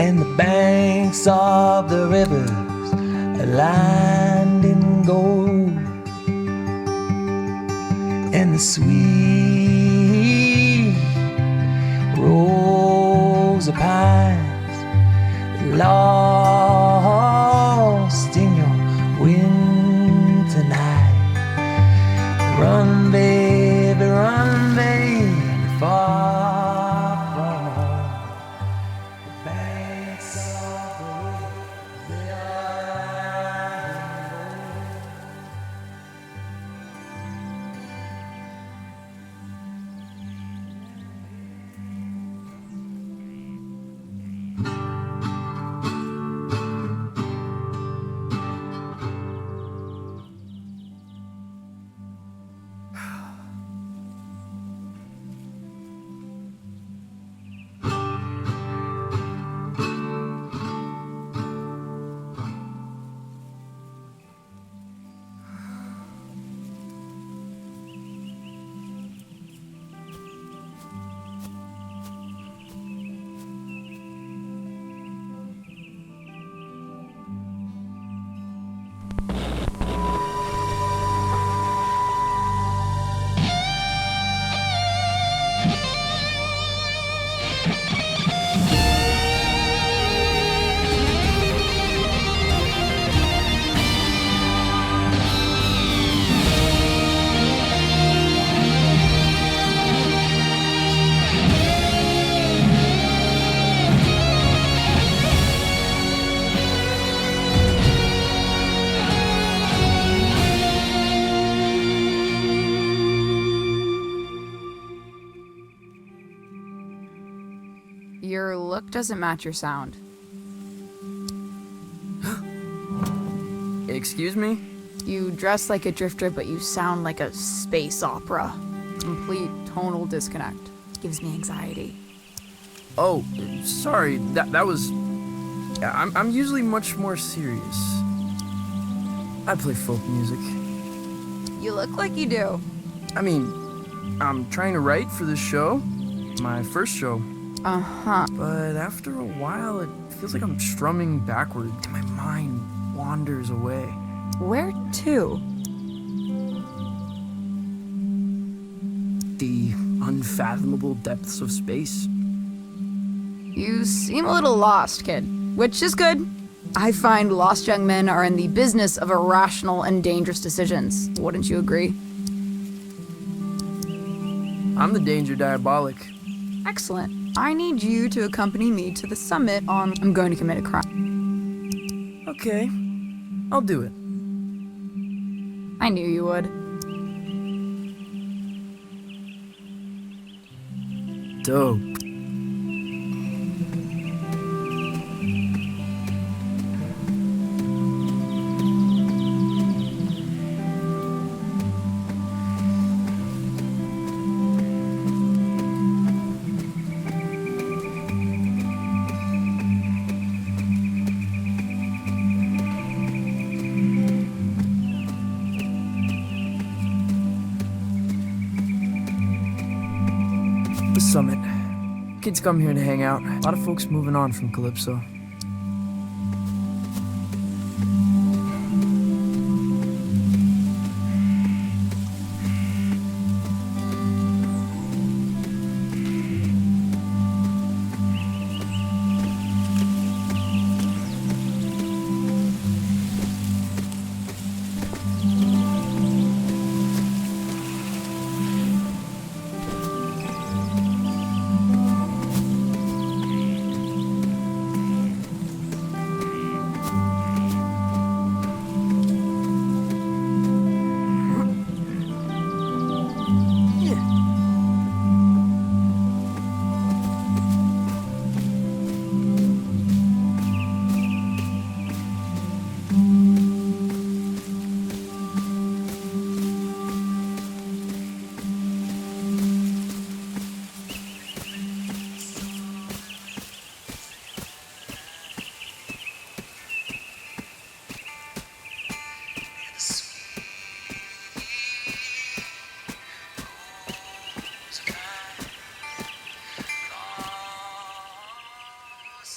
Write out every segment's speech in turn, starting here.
and the banks of the rivers are lined in gold, and the sweet rows of pines lost in your winter night. Run, baby, far from home. The banks of the river, they are Your look doesn't match your sound. Excuse me? You dress like a drifter, but you sound like a space opera. Complete tonal disconnect. Gives me anxiety. Oh, sorry. That was... I'm usually much more serious. I play folk music. You look like you do. I mean, I'm trying to write for this show. My first show. Uh-huh. But after a while, it feels like I'm strumming backward and my mind wanders away. Where to? The unfathomable depths of space. You seem a little lost, kid, which is good. I find lost young men are in the business of irrational and dangerous decisions. Wouldn't you agree? I'm the danger diabolic. Excellent. I need you to accompany me to the summit on I'm going to commit a crime. Okay, I'll do it. I knew you would. Dope. The summit. Kids come here to hang out. A lot of folks moving on from Calypso.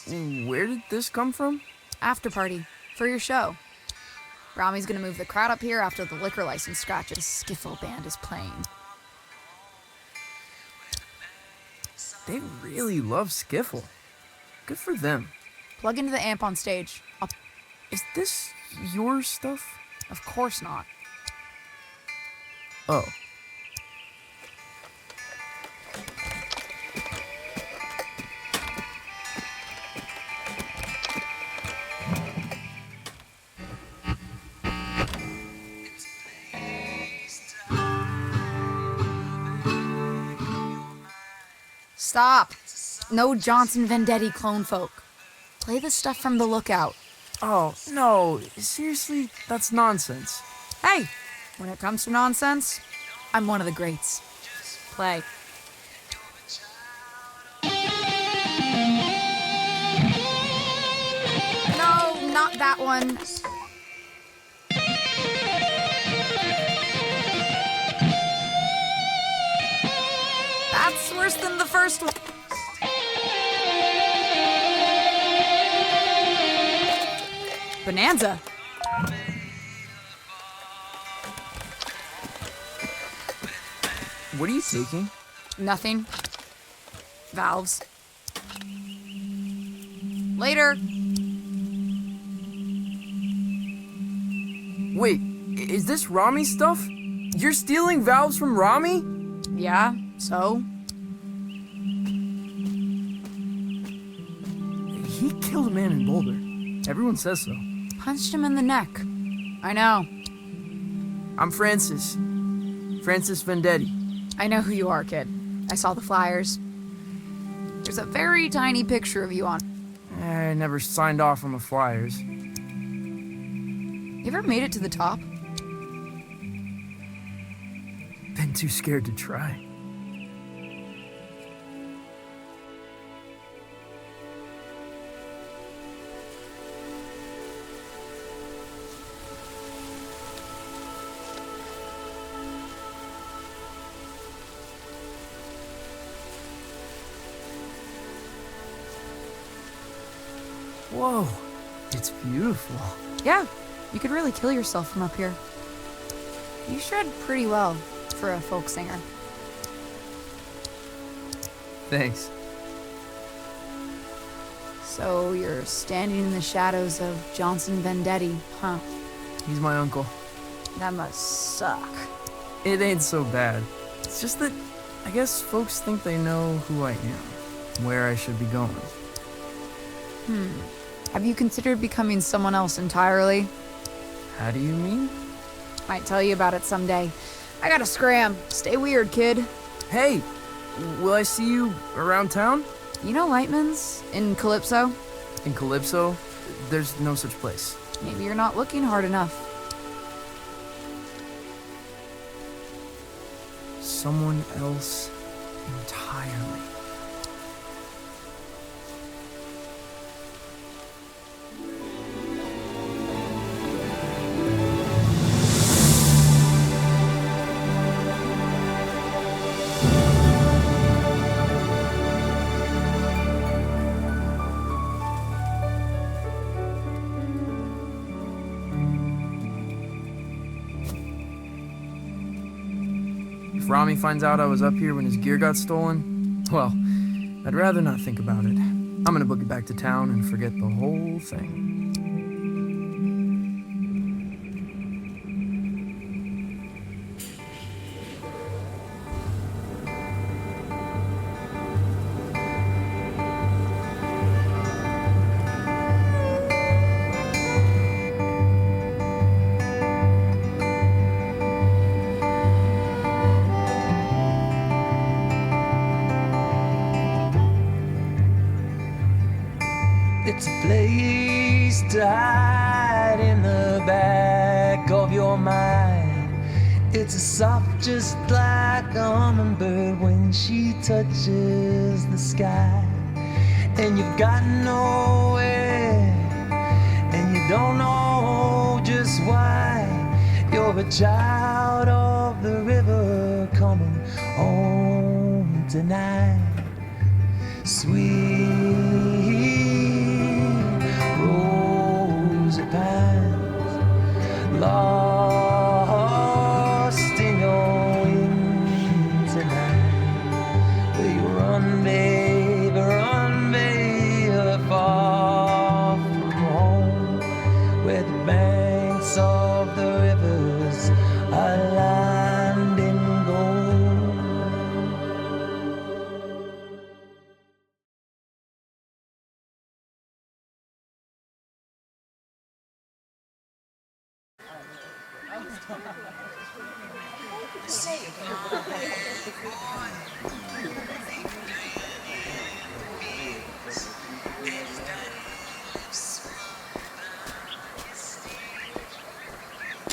Where did this come from? After party. For your show. Rami's gonna move the crowd up here after the liquor license scratches. Skiffle band is playing. They really love skiffle. Good for them. Plug into the amp on stage. Is this your stuff? Of course not. Oh. Stop. No Johnson Vendetti clone folk. Play the stuff from The Lookout. Oh, no. Seriously, that's nonsense. Hey, when it comes to nonsense, I'm one of the greats. Play. No, not that one. That's worse than the first one. Bonanza. What are you taking? Nothing. Valves. Later. Wait, is this Rami stuff? You're stealing valves from Rami? Yeah, so? He killed a man in Boulder. Everyone says so. Punched him in the neck. I know. I'm Francis. Francis Vendetti. I know who you are, kid. I saw the flyers. There's a very tiny picture of you on. I never signed off on the flyers. You ever made it to the top? Been too scared to try. Whoa, it's beautiful. Yeah, you could really kill yourself from up here. You shred pretty well for a folk singer. Thanks. So you're standing in the shadows of Johnson Vendetti, huh? He's my uncle. That must suck. It ain't so bad. It's just that I guess folks think they know who I am, where I should be going. Have you considered becoming someone else entirely? How do you mean? Might tell you about it someday. I gotta scram. Stay weird, kid. Hey, will I see you around town? You know Lightman's in Calypso? In Calypso? There's no such place. Maybe you're not looking hard enough. Someone else entirely. If Rami finds out I was up here when his gear got stolen, well, I'd rather not think about it. I'm gonna book it back to town and forget the whole thing. It's a place to hide in the back of your mind. It's a soft just like a hummingbird when she touches the sky. And you've got nowhere, and you don't know just why. You're a child of the river coming home tonight. Sweet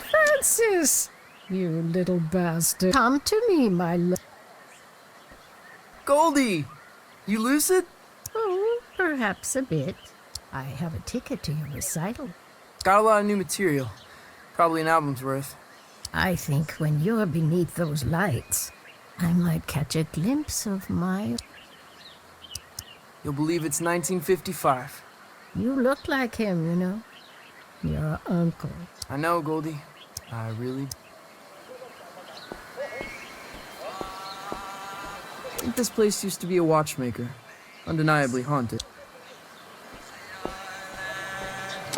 Francis, you little bastard. Come to me, my love. Goldie! You lucid? Oh, perhaps a bit. I have a ticket to your recital. Got a lot of new material. Probably an album's worth. I think when you're beneath those lights, I might catch a glimpse of my... You'll believe it's 1955. You look like him, you know. Your uncle. I know, Goldie. I really... I think this place used to be a watchmaker. Undeniably haunted.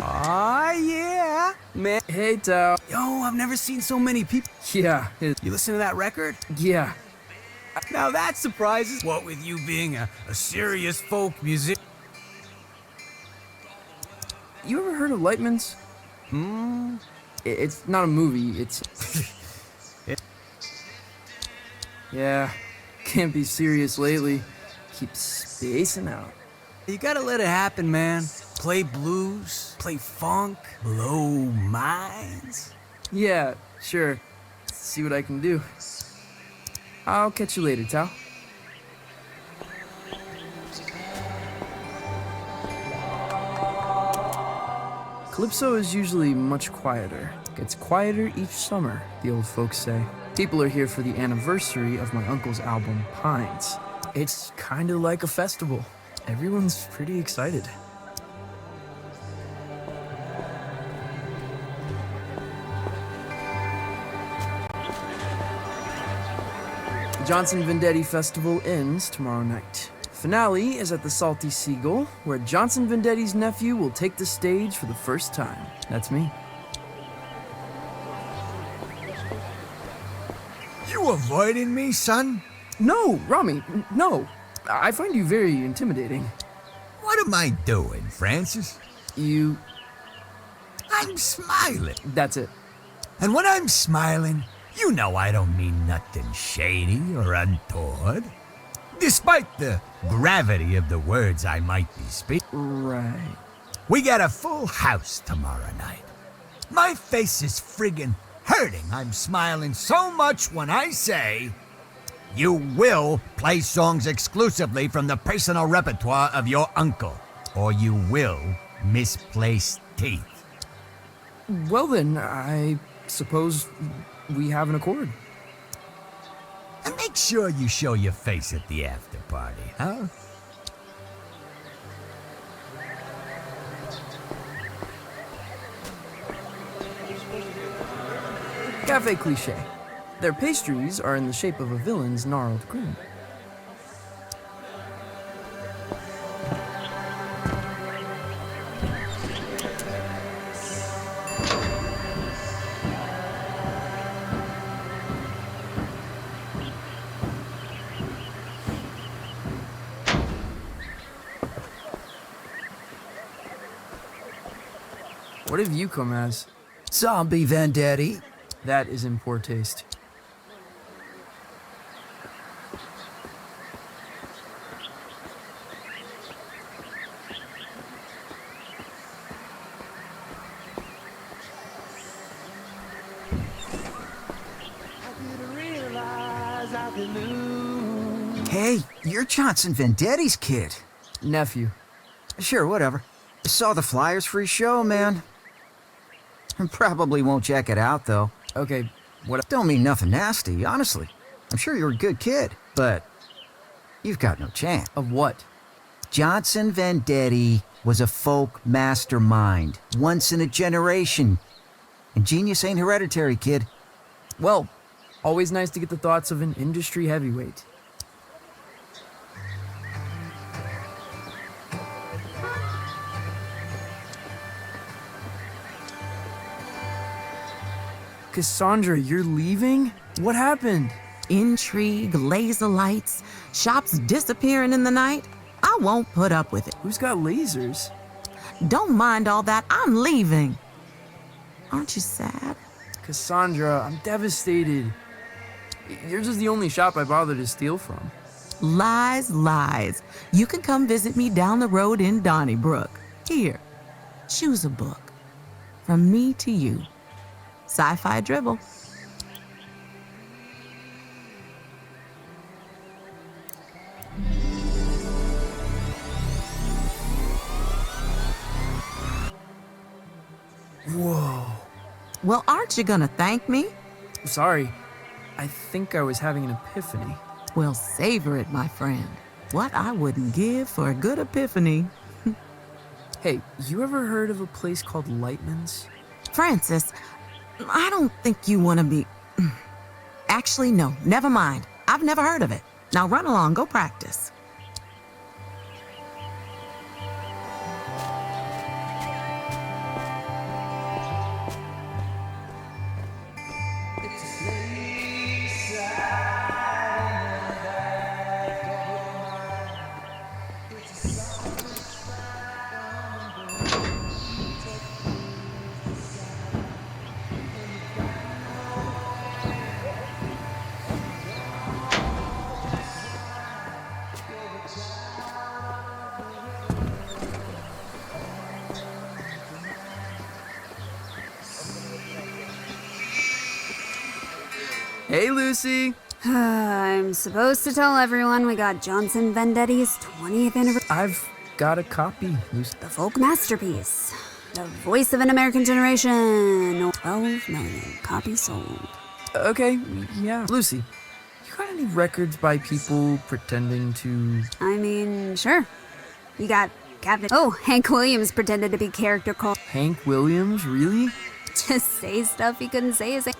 Aw, yeah. Man, hey, Tao. Yo, I've never seen so many people. Yeah, You listen to that record? yeah. Now that surprises. What with you being a serious folk music? You ever heard of Lightman's? It's not a movie, it's... Yeah, can't be serious lately. Keep spacing out. You gotta let it happen, man. Play blues, play funk, blow minds. Yeah, sure. See what I can do. I'll catch you later, Tao. Calypso is usually much quieter. Gets quieter each summer, the old folks say. People are here for the anniversary of my uncle's album, Pines. It's kinda like a festival. Everyone's pretty excited. The Johnson Vendetti Festival ends tomorrow night. Finale is at the Salty Seagull, where Johnson Vendetti's nephew will take the stage for the first time. That's me. You avoiding me, son? No, Rami, no. I find you very intimidating. What am I doing, Francis? You... I'm smiling. That's it. And when I'm smiling, you know I don't mean nothing shady or untoward. Despite the gravity of the words I might be speaking. Right. We got a full house tomorrow night. My face is friggin' hurting. I'm smiling so much when I say, you will play songs exclusively from the personal repertoire of your uncle, or you will misplace teeth. Well then, I suppose we have an accord. And make sure you show your face at the after party, huh? Cafe Cliché. Their pastries are in the shape of a villain's gnarled grin. What have you come as? Zombie Vendetti. That is in poor taste. Hey, you're Johnson Vendetti's kid. Nephew. Sure, whatever. Saw the flyers for his show, man. Probably won't check it out, though. Okay, what? Don't mean nothing nasty, honestly. I'm sure you're a good kid, but you've got no chance. Of what? Johnson Vendetti was a folk mastermind, once in a generation. And genius ain't hereditary, kid. Well, always nice to get the thoughts of an industry heavyweight. Cassandra, you're leaving? What happened? Intrigue, laser lights, shops disappearing in the night. I won't put up with it. Who's got lasers? Don't mind all that. I'm leaving. Aren't you sad? Cassandra, I'm devastated. Yours is the only shop I bother to steal from. Lies, lies. You can come visit me down the road in Donnybrook. Here, choose a book. From me to you. Sci-fi dribble. Whoa. Well, aren't you gonna thank me? Sorry. I think I was having an epiphany. Well, savor it, my friend. What I wouldn't give for a good epiphany. Hey, you ever heard of a place called Lightman's? Francis, I don't think you want to be... Actually, no, never mind. I've never heard of it. Now run along, go practice. Hey, Lucy. I'm supposed to tell everyone we got Johnson Vendetti's 20th anniversary. I've got a copy, Lucy. The folk masterpiece. The voice of an American generation. 12 million copies sold. Okay, yeah. Lucy, you got any records by people pretending to... I mean, sure. You got Captain... Oh, Hank Williams pretended to be character called... Hank Williams, really? Just say stuff he couldn't say as a...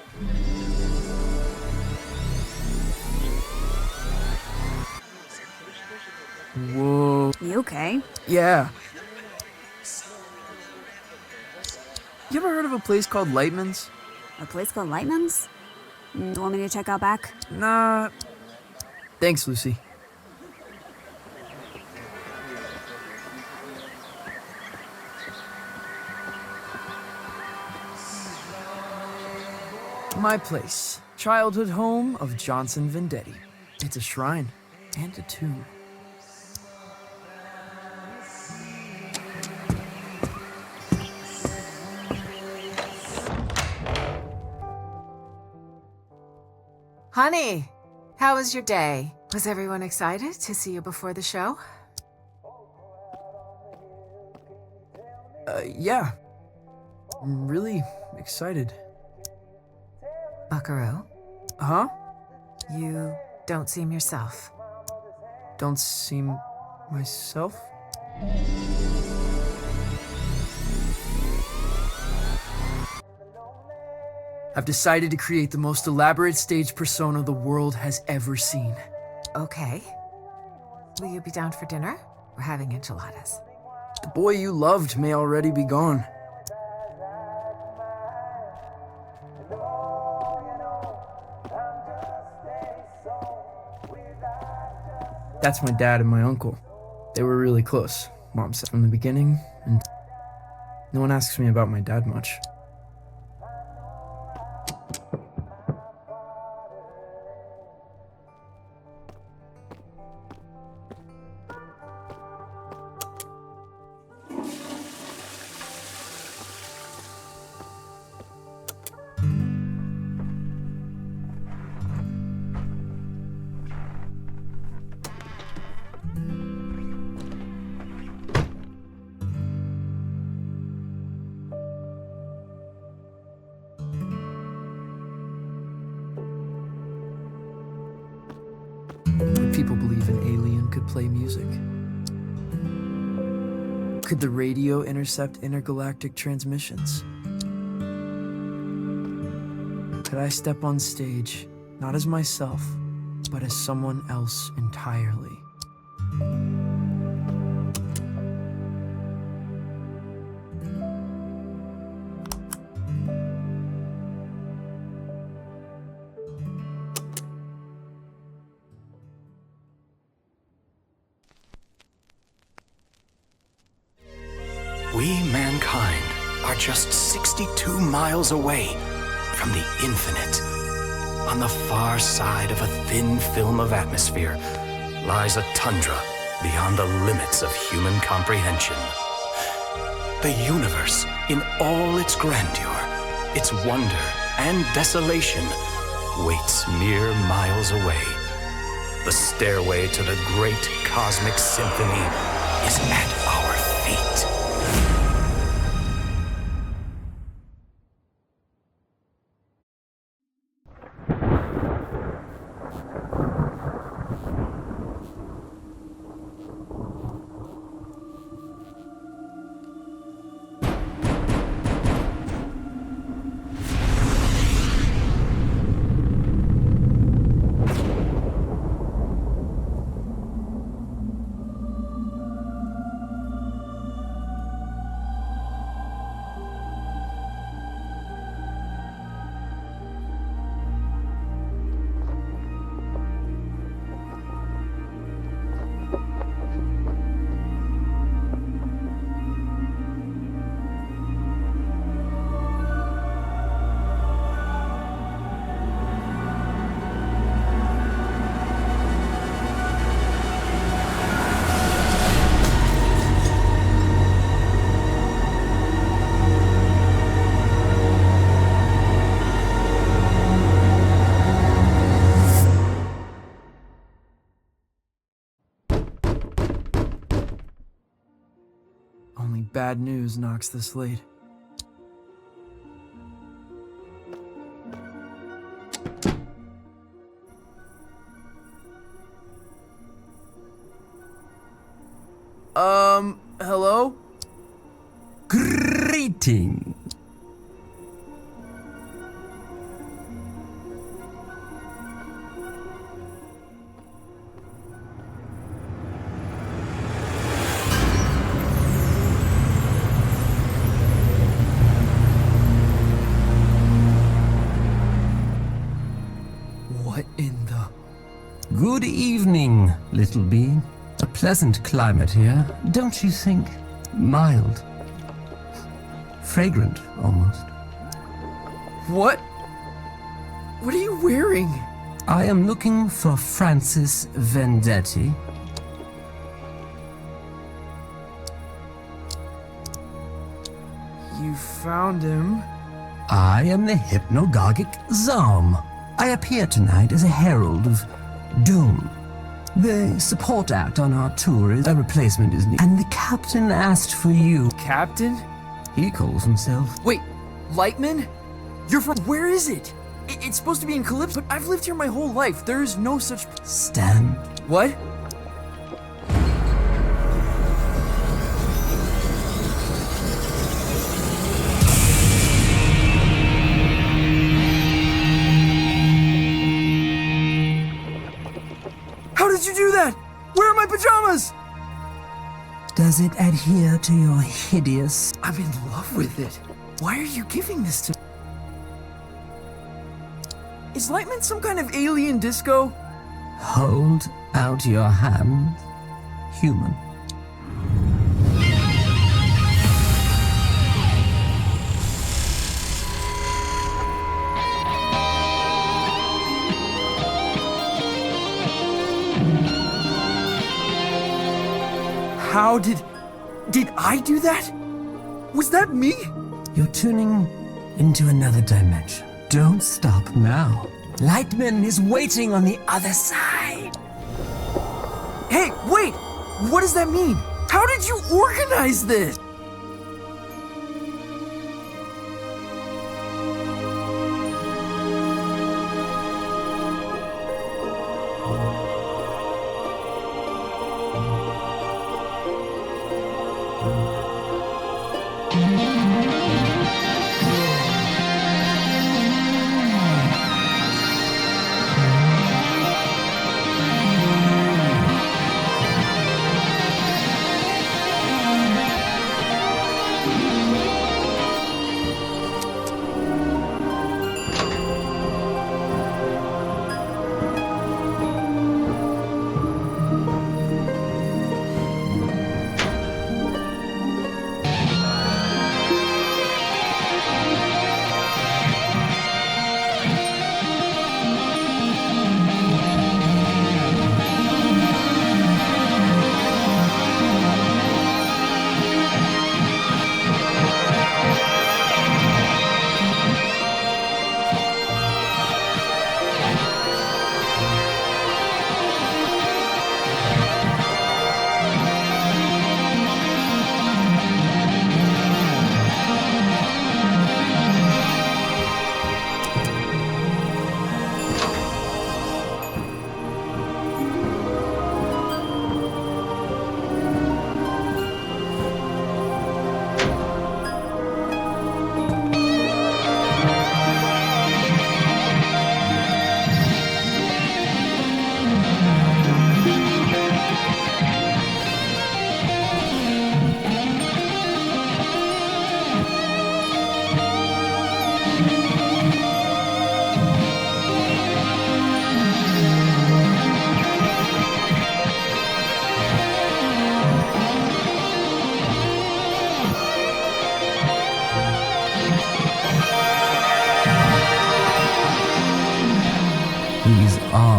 Whoa. You okay? Yeah. You ever heard of a place called Lightman's? A place called Lightman's? You want me to check out back? Nah. Thanks, Lucy. My place. Childhood home of Johnson Vendetti. It's a shrine and a tomb. Honey, how was your day? Was everyone excited to see you before the show? Yeah. I'm really excited. Buckaroo, Huh? you don't seem yourself. Don't seem myself? I've decided to create the most elaborate stage persona the world has ever seen. Okay. Will you be down for dinner? We're having enchiladas. The boy you loved may already be gone. That's my dad and my uncle. They were really close, Mom said from the beginning, and no one asks me about my dad much. Would people believe an alien could play music? Could the radio intercept intergalactic transmissions? Could I step on stage, not as myself, but as someone else entirely? We, mankind, are just 62 miles away from the infinite. On the far side of a thin film of atmosphere lies a tundra beyond the limits of human comprehension. The universe in all its grandeur, its wonder and desolation, waits mere miles away. The stairway to the great cosmic symphony is at our feet. Only bad news knocks this late. Hello? Greeting. What in the... Good evening, little being. A pleasant climate here, don't you think? Mild. Fragrant, almost. What? What are you wearing? I am looking for Francis Vendetti. You found him? I am the hypnagogic Zom. I appear tonight as a herald of doom. The support act on our tour is a replacement is needed, and the captain asked for you. Captain? He calls himself. Wait, Lightman? You're from... Where is it? It's supposed to be in Calypso, but I've lived here my whole life. There is no such... Stand. What? How did you do that? Where are my pajamas? Does it adhere to your hideous... I'm in love with it. Why are you giving this to me? Is Lightman some kind of alien disco? Hold out your hand, human. How did I do that? Was that me? You're tuning into another dimension. Don't stop now. Lightman is waiting on the other side. Hey, wait! What does that mean? How did you organize this?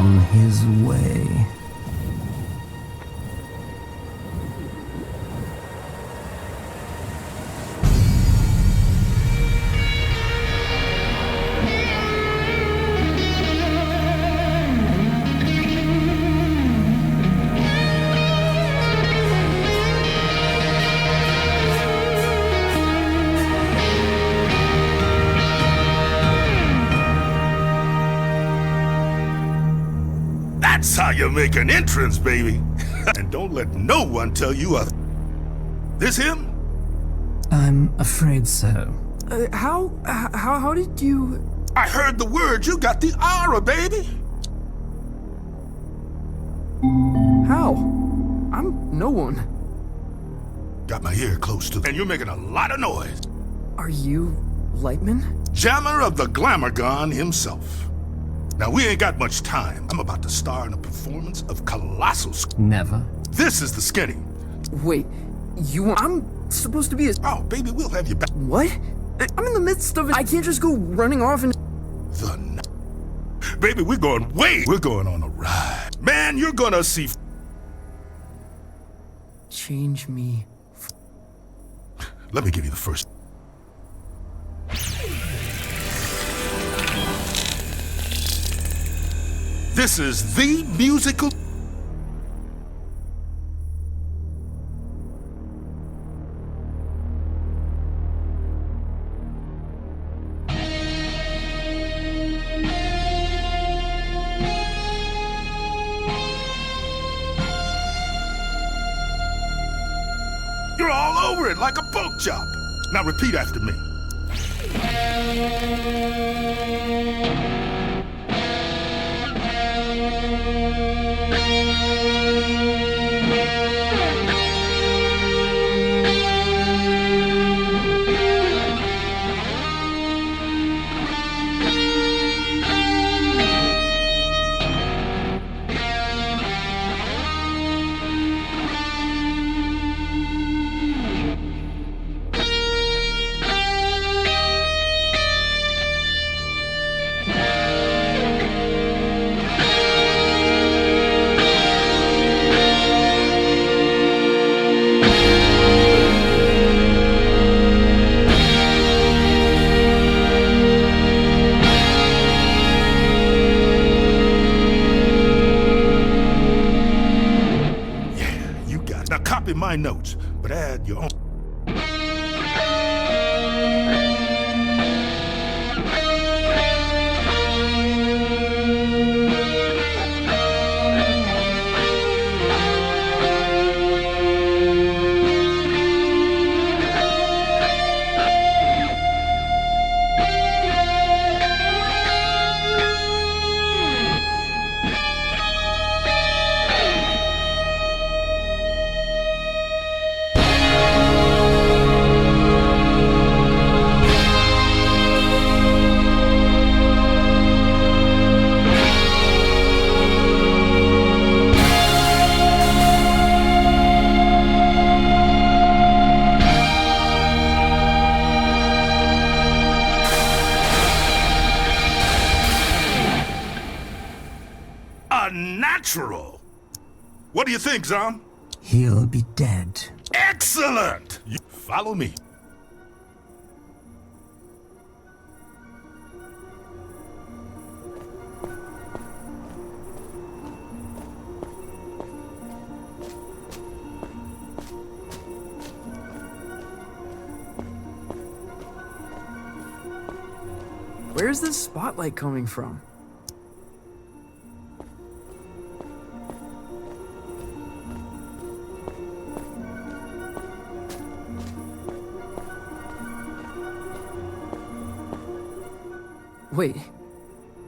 on his way. That's how you make an entrance, baby. And don't let no one tell you other. This him? I'm afraid so. How did you... I heard the word. You got the aura, baby. How? I'm no one. Got my ear close to, and you're making a lot of noise. Are you Lightman? Jammer of the Glamour Gon himself. Now, we ain't got much time. I'm about to star in a performance of colossal... Never. This is the skinny. Wait, I'm supposed to be a... Oh, baby, we'll have you back. What? I'm in the midst of it. I can't just go running off and... Baby, we're going on a ride. Man, you're gonna see... Change me. Let me give you the first... This is the musical... You're all over it like a pork chop. Now repeat after me. My notes, but add your own. Natural. What do you think, Zom? He'll be dead. Excellent! You follow me. Where's this spotlight coming from? Wait,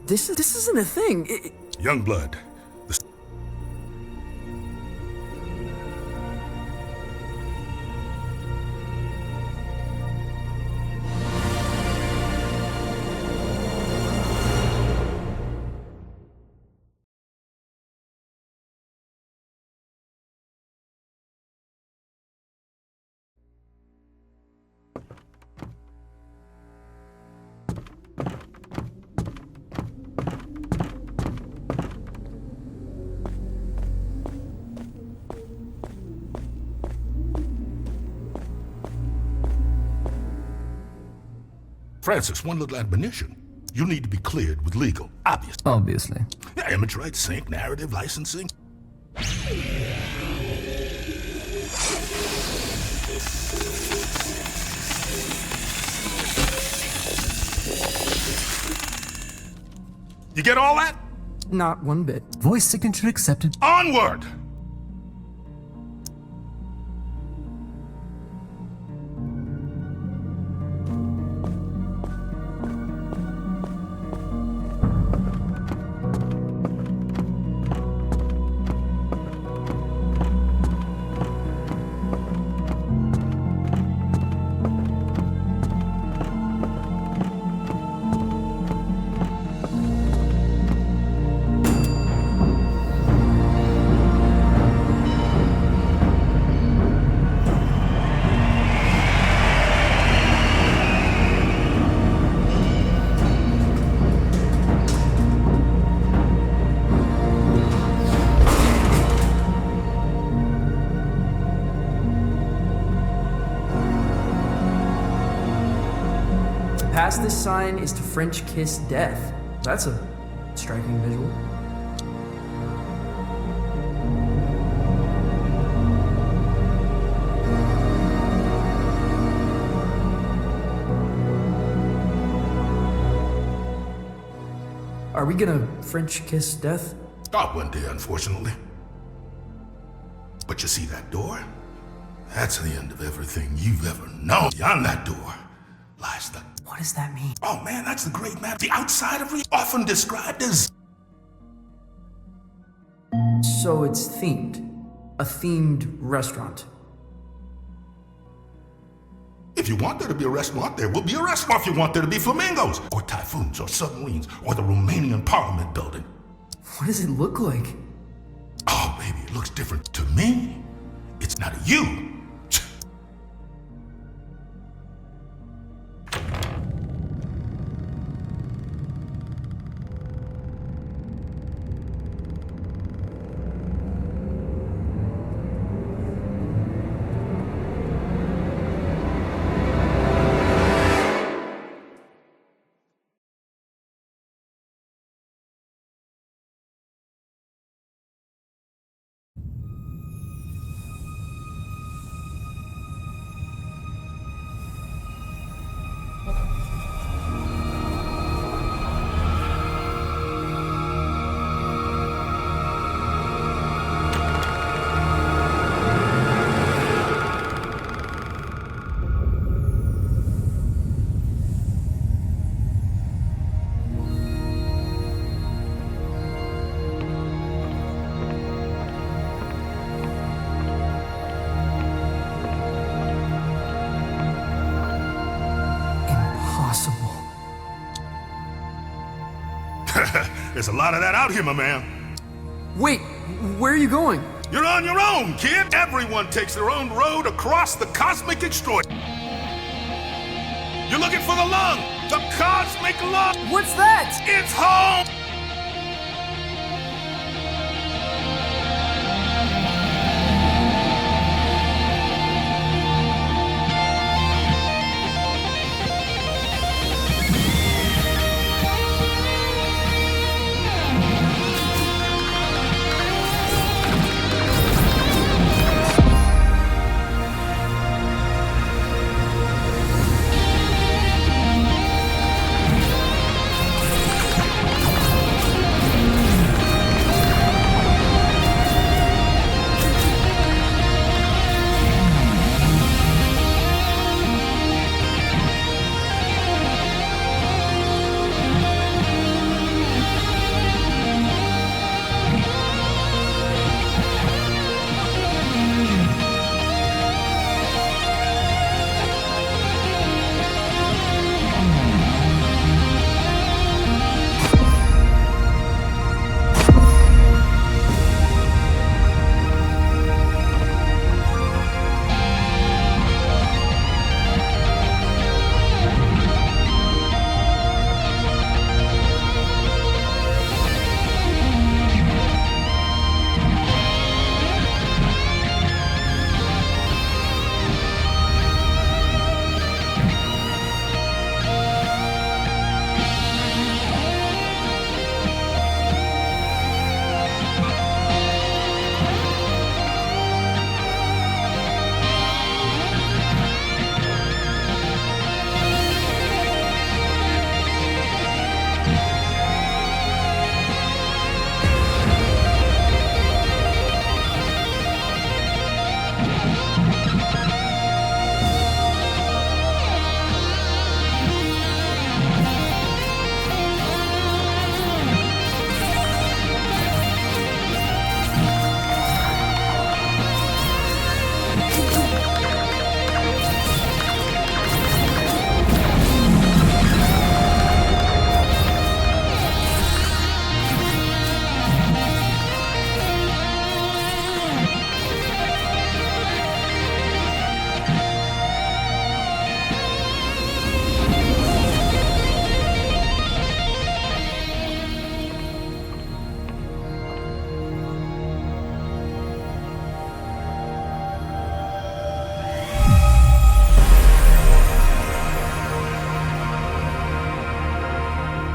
this isn't a thing. Youngblood. Francis, one little admonition. You need to be cleared with legal, Obviously. Yeah, image rights, sync, narrative, licensing. You get all that? Not one bit. Voice signature accepted. Onward! Past this sign is to French kiss death. That's a striking visual. Are we gonna French kiss death? Not one day, unfortunately. But you see that door? That's the end of everything you've ever known. Beyond that door lies the... What does that mean? Oh man, that's the great map. The outside of it, often described as... So it's themed. A themed restaurant. If you want there to be a restaurant, there will be a restaurant. If you want there to be flamingos, or typhoons, or submarines, or the Romanian Parliament building. What does it look like? Oh, baby, it looks different to me. It's not a you. There's a lot of that out here, my man. Wait, where are you going? You're on your own, kid. Everyone takes their own road across the cosmic extraord. You're looking for the lung, the cosmic lung. What's that? It's home.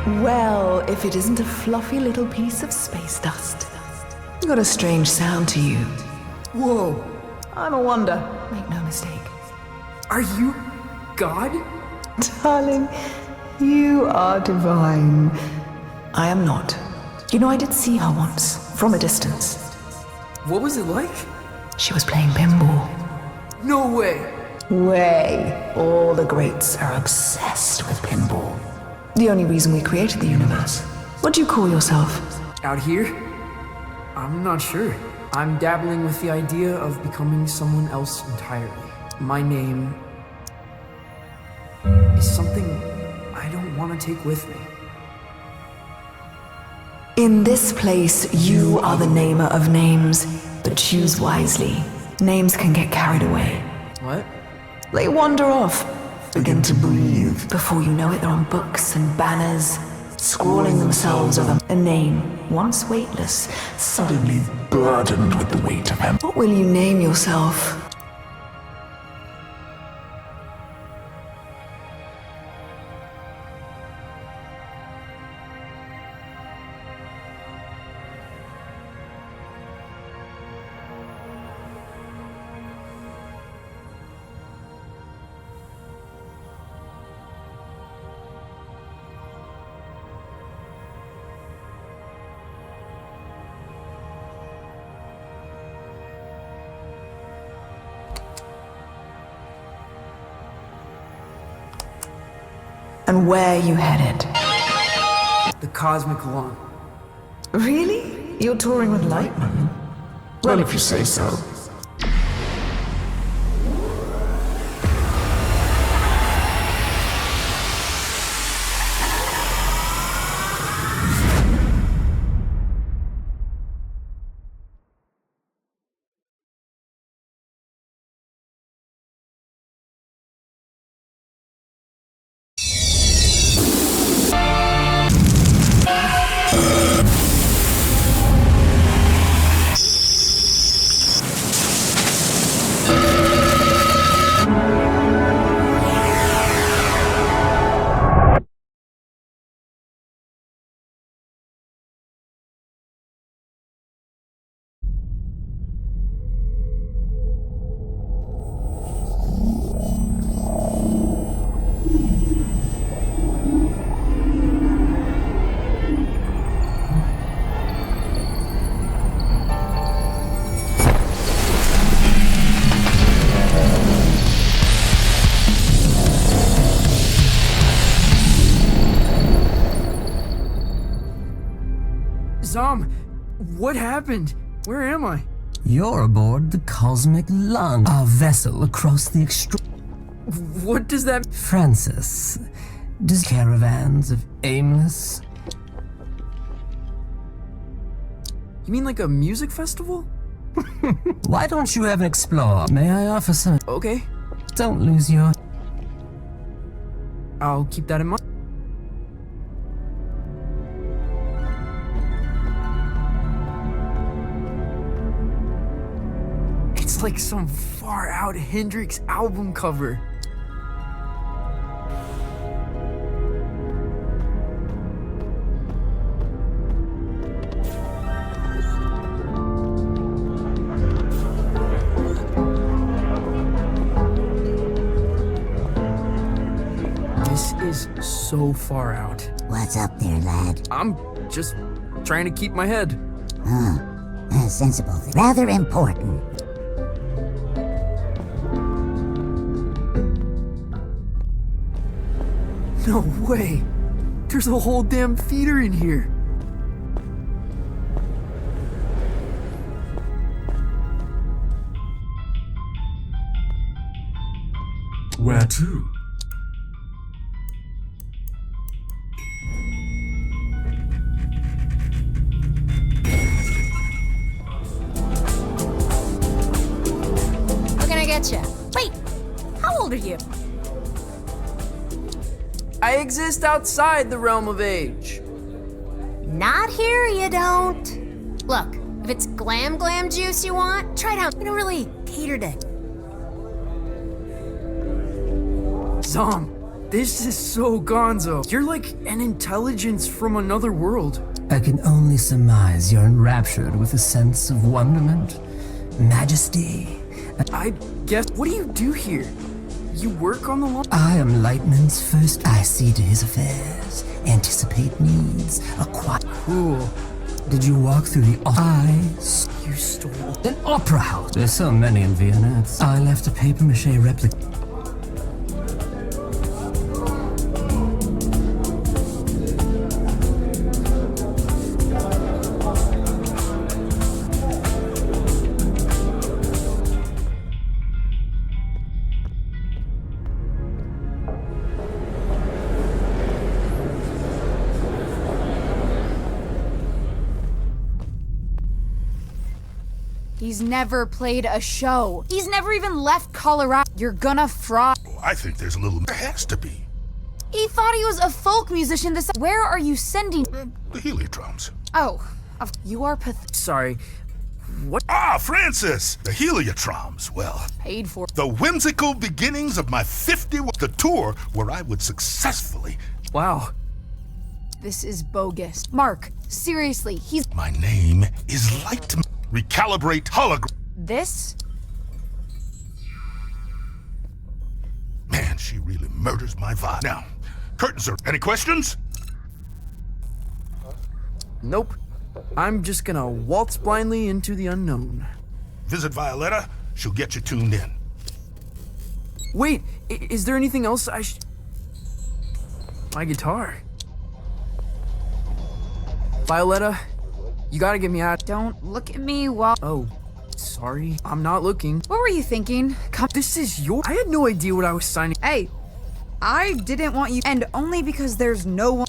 Well, if it isn't a fluffy little piece of space dust. Got a strange sound to you. Whoa! I'm a wonder, make no mistake. Are you God? Darling, you are divine. I am not. You know, I did see her once, from a distance. What was it like? She was playing pinball. No way! Way. All the greats are obsessed with pinball. The only reason we created the universe. What do you call yourself? Out here? I'm not sure. I'm dabbling with the idea of becoming someone else entirely. My name is something I don't want to take with me. In this place, you are the namer of names, but choose wisely. Names can get carried away. What? They wander off, begin to breathe. Before you know it, they're on books and banners, scrawling themselves over a name, once weightless, suddenly burdened with the weight of them. What will you name yourself? And where you headed? The cosmic lawn. Really? You're touring with Lightman? Well, if you say so. Zom, what happened? Where am I? You're aboard the Cosmic Lung, our vessel across the What does that... Francis, does caravans of aimless... You mean like a music festival? Why don't you have an explore? May I offer some... Okay. Don't lose your... I'll keep that in mind. It's like some far-out Hendrix album cover. This is so far out. What's up there, lad? I'm just trying to keep my head. Sensible. Rather important. No way! There's a whole damn theater in here! Where to? What can I get you? Wait, how old are you? I exist outside the realm of age. Not here, you don't. Look, if it's glam juice you want, try it out. We don't really cater to... Zom, This is so gonzo. You're like an intelligence from another world. I can only surmise you're enraptured with a sense of wonderment, majesty. I guess. What do you do here? You work on the lawn? I am Lightman's first. I see to his affairs, anticipate needs, acquire. Cool. Did you walk through the eyes? You stole an opera house. There's so many in Vienna. I left a papier-mâché replica. He's never played a show. He's never even left Colorado. You're gonna fraud. I think there's a little. There has to be. He thought he was a folk musician. Where are you sending? The heliodrums. Oh, you are Sorry. What? Ah, Francis! The heliodrums. Well, paid for. The whimsical beginnings of my 50. The tour where I would successfully. Wow. This is bogus. Mark, seriously, he's. My name is Lightman. Recalibrate hologram. This? Man, she really murders my vibe. Now, curtains are. Any questions? Nope. I'm just gonna waltz blindly into the unknown. Visit Violetta. She'll get you tuned in. Wait, is there anything else I should... My guitar. Violetta, you gotta get me out. Don't look at me while... Oh, sorry. I'm not looking. What were you thinking? Come... This is your... I had no idea what I was signing. Hey, I didn't want you... And only because there's no one...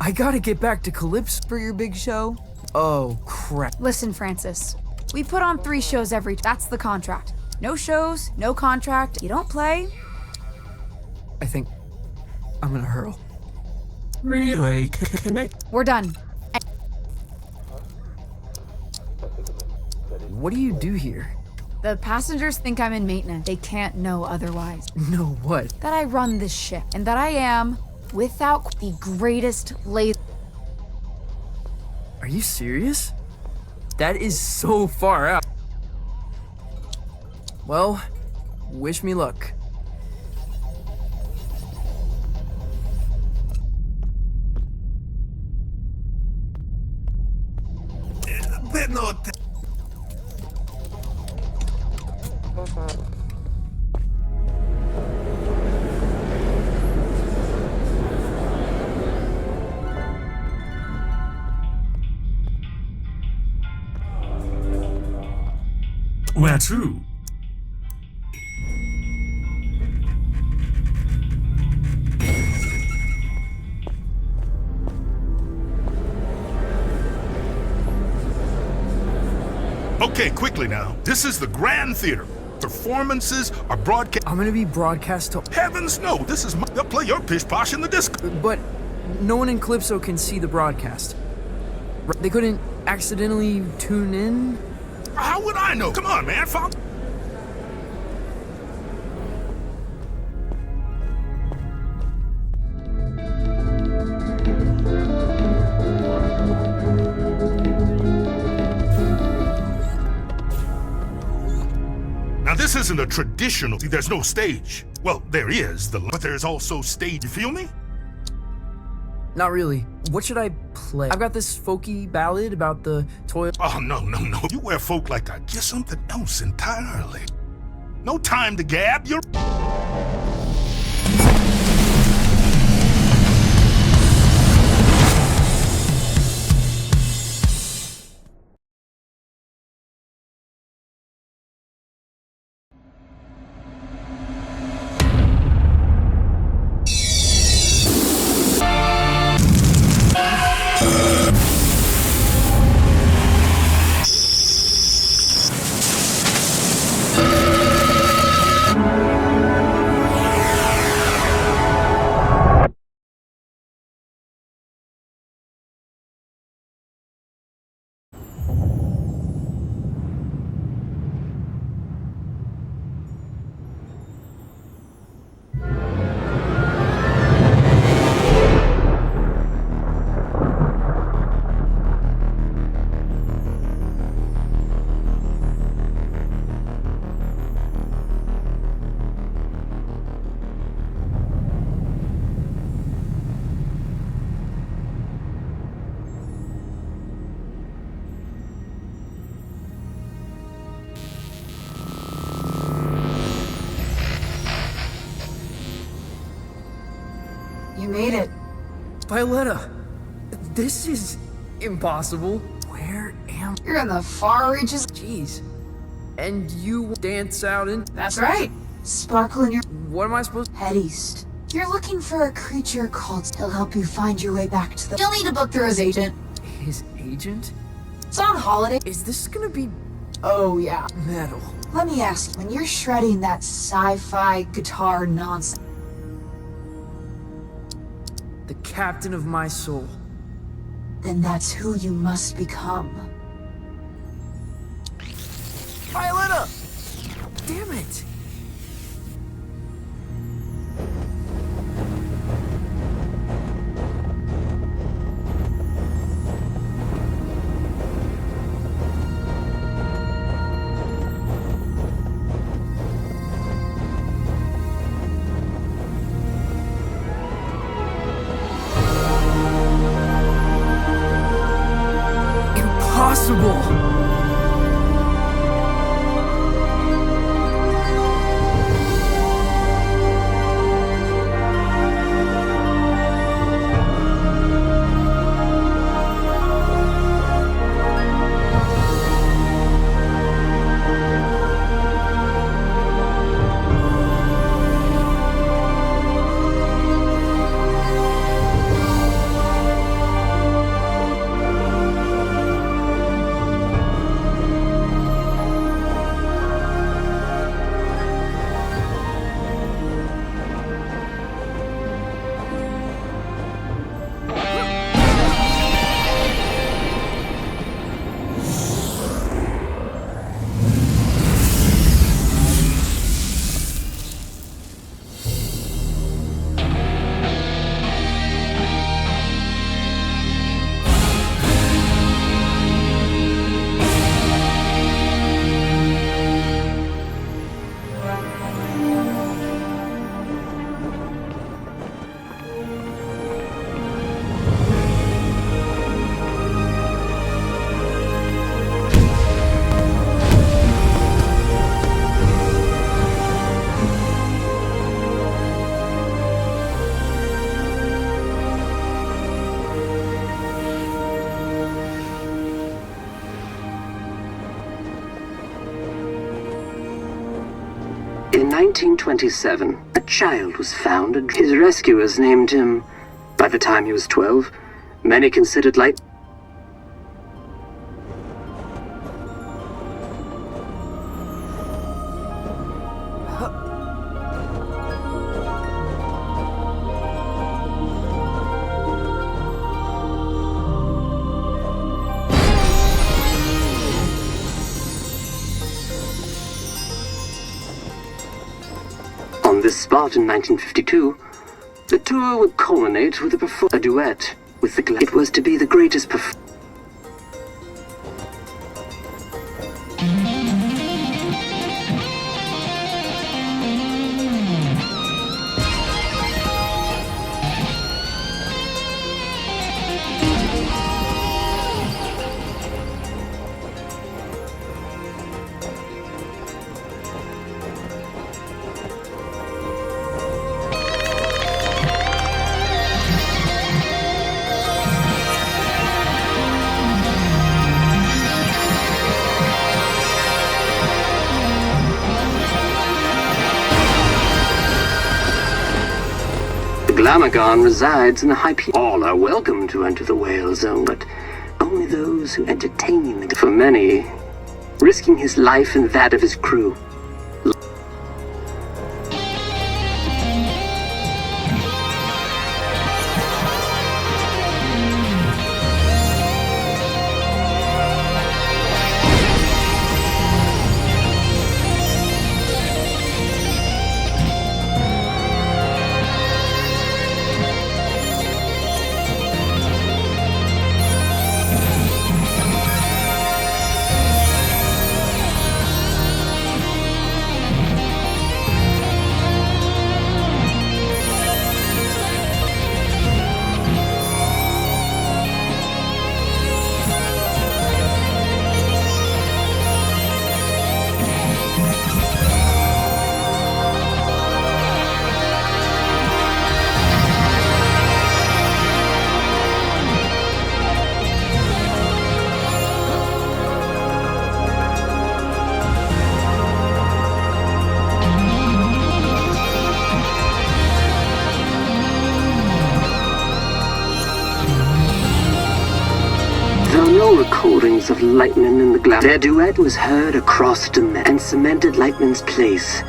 I gotta get back to Calypso. For your big show? Oh, crap. Listen, Francis. We put on 3 shows every... That's the contract. No shows, no contract. You don't play. I think I'm gonna hurl. Relay connect. We're done. What do you do here? The passengers think I'm in maintenance. They can't know otherwise. No, what? That I run this ship, and that I am, without the greatest laser. Are you serious? That is so far out. Well, wish me luck. Where to? Okay, quickly now. This is the Grand Theater. Performances are broadcast. I'm gonna be broadcast to... Heavens no, this is they'll play your pish posh in the disco. But no one in Calypso can see the broadcast. They couldn't accidentally tune in? How would I know? Come on, man. Follow. Now, this isn't a traditional. See, there's no stage. Well, there is, but there's also stage. You feel me? Not really. What should I play? I've got this folky ballad about the toilet. Oh, no. You wear folk like I get something else entirely. No time to gab. You're... You made it. Violetta, this is impossible. Where am You're in the far reaches. Jeez. And you dance out in? That's right. Sparkle in your... What am I supposed to... Head east. You're looking for a creature called... He'll help you find your way back to the... You'll need to book through his agent. His agent? It's on holiday. Is this gonna be... Oh, yeah. metal? Let me ask you, when you're shredding that sci-fi guitar nonsense... The captain of my soul. Then that's who you must become. Violetta! Damn it! Impossible! In 1927, a child was found and his rescuers named him. By the time he was 12, many considered light. On this spot in 1952, the tour would culminate with a duet with the It was to be the greatest performance. Glamagon resides in the high peak. All are welcome to enter the whale zone, but only those who entertain the... For many, risking his life and that of his crew. moldings of Lightman in the glass. Their duet was heard across dimensions and cemented Lightman's place.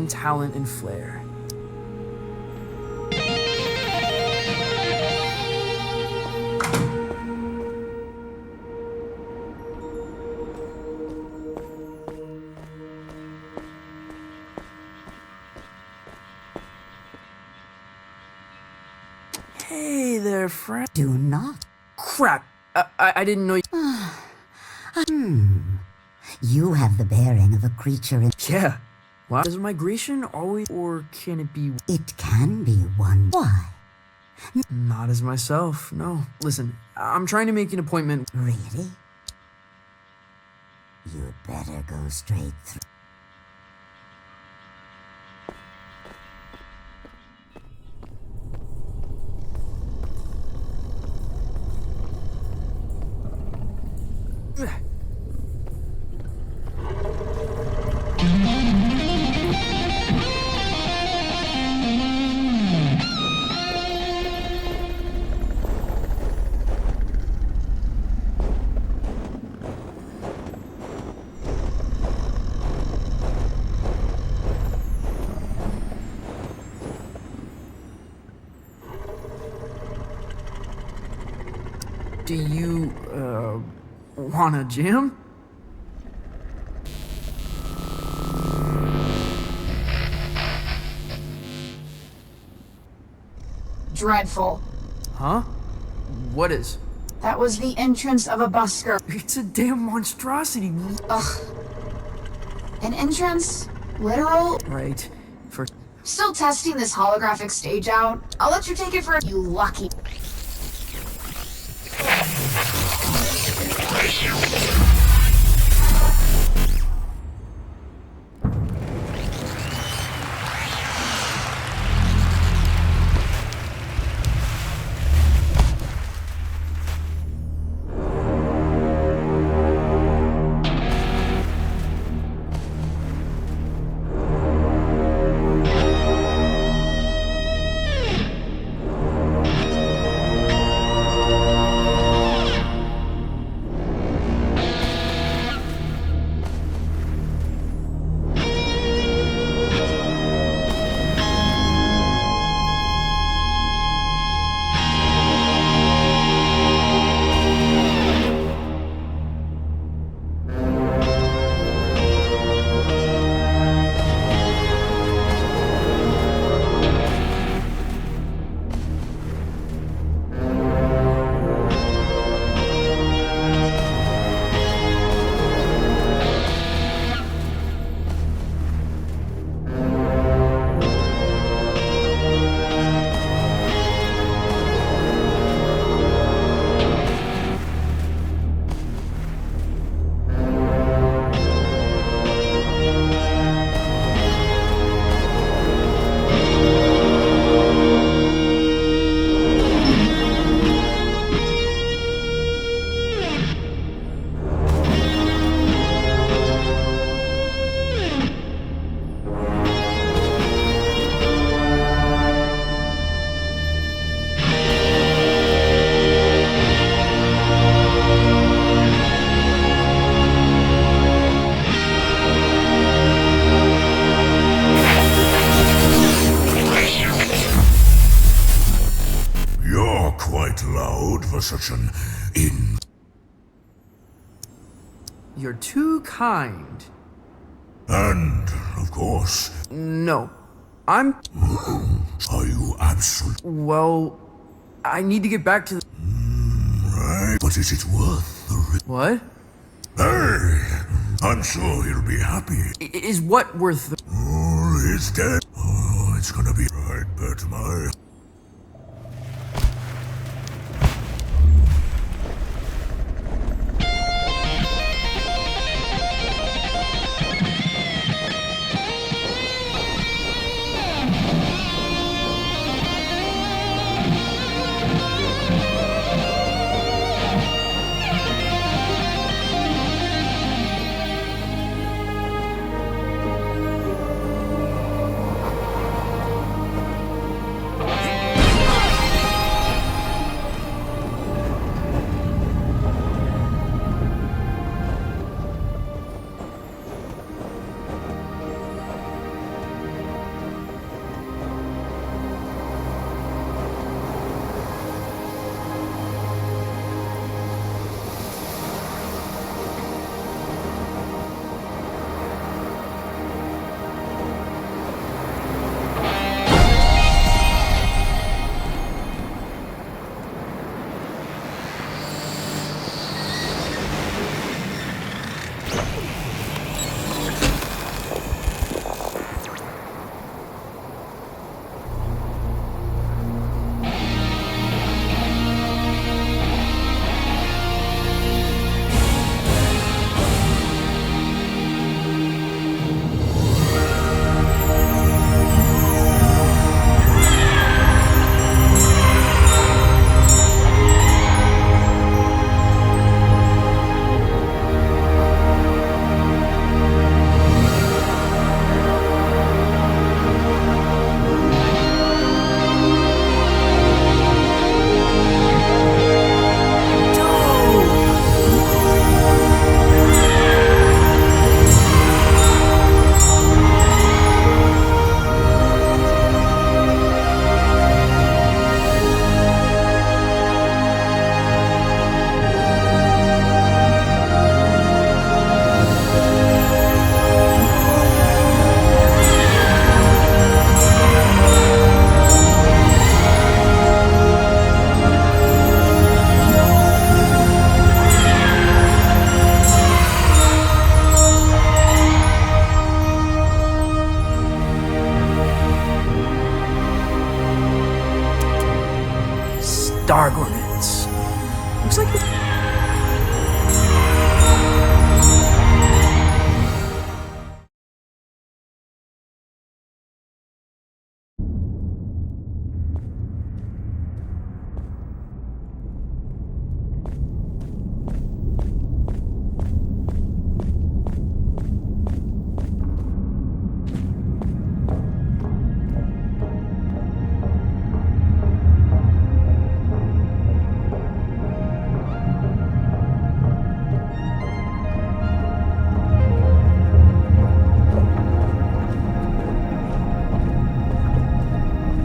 Talent and flair. Hey there, friend. Do not. Crap! I didn't know You have the bearing of a creature in... Yeah. Wow. Is migration always, or can it be? It can be one. Why? Not as myself, no. Listen, I'm trying to make an appointment. Really? You'd better go straight through. Do you, wanna jam? Dreadful. Huh? What is? That was the entrance of a busker. It's a damn monstrosity. Ugh. An entrance? Literal? Right. Still testing this holographic stage out? I'll let you take it for you lucky. For such an You're too kind. And, of course... No. Are you absolute? Well, I need to get back to the... Right. But is it worth the What? Hey! I'm sure he'll be happy. Is what worth the... Oh, he's dead. Oh, it's gonna be right, but my... Star Gordons. Looks like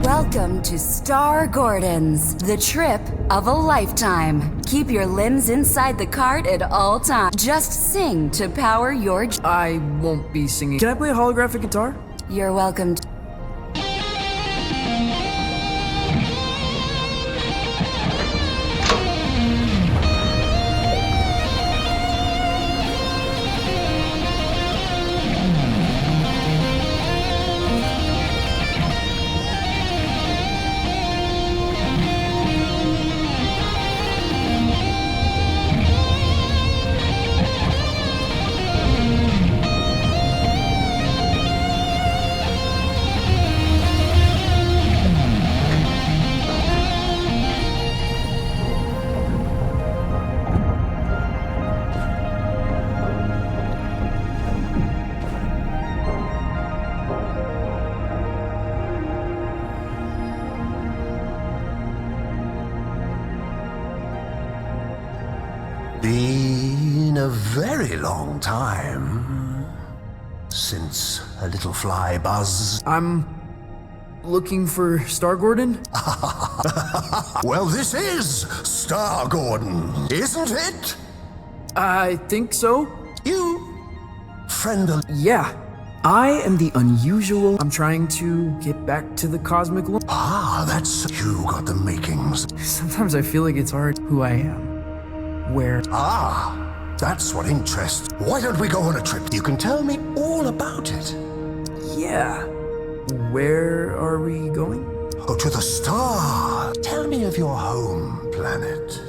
Welcome to Star Gordons, the trip of a lifetime. Keep your limbs inside the cart at all times. Just sing to power your... I won't be singing. Can I play a holographic guitar? You're welcome to... Been a very long time since a little fly buzzed. I'm looking for Star Gordon? Well, this is Star Gordon, isn't it? I think so. You friend of... Yeah. I am the unusual. I'm trying to get back to the cosmic loop. Ah, that's... You got the makings. Sometimes I feel like it's hard who I am. Where... Ah, that's what interests. Why don't we go on a trip? You can tell me all about it. Yeah. Where are we going? Oh, to the star. Tell me of your home planet.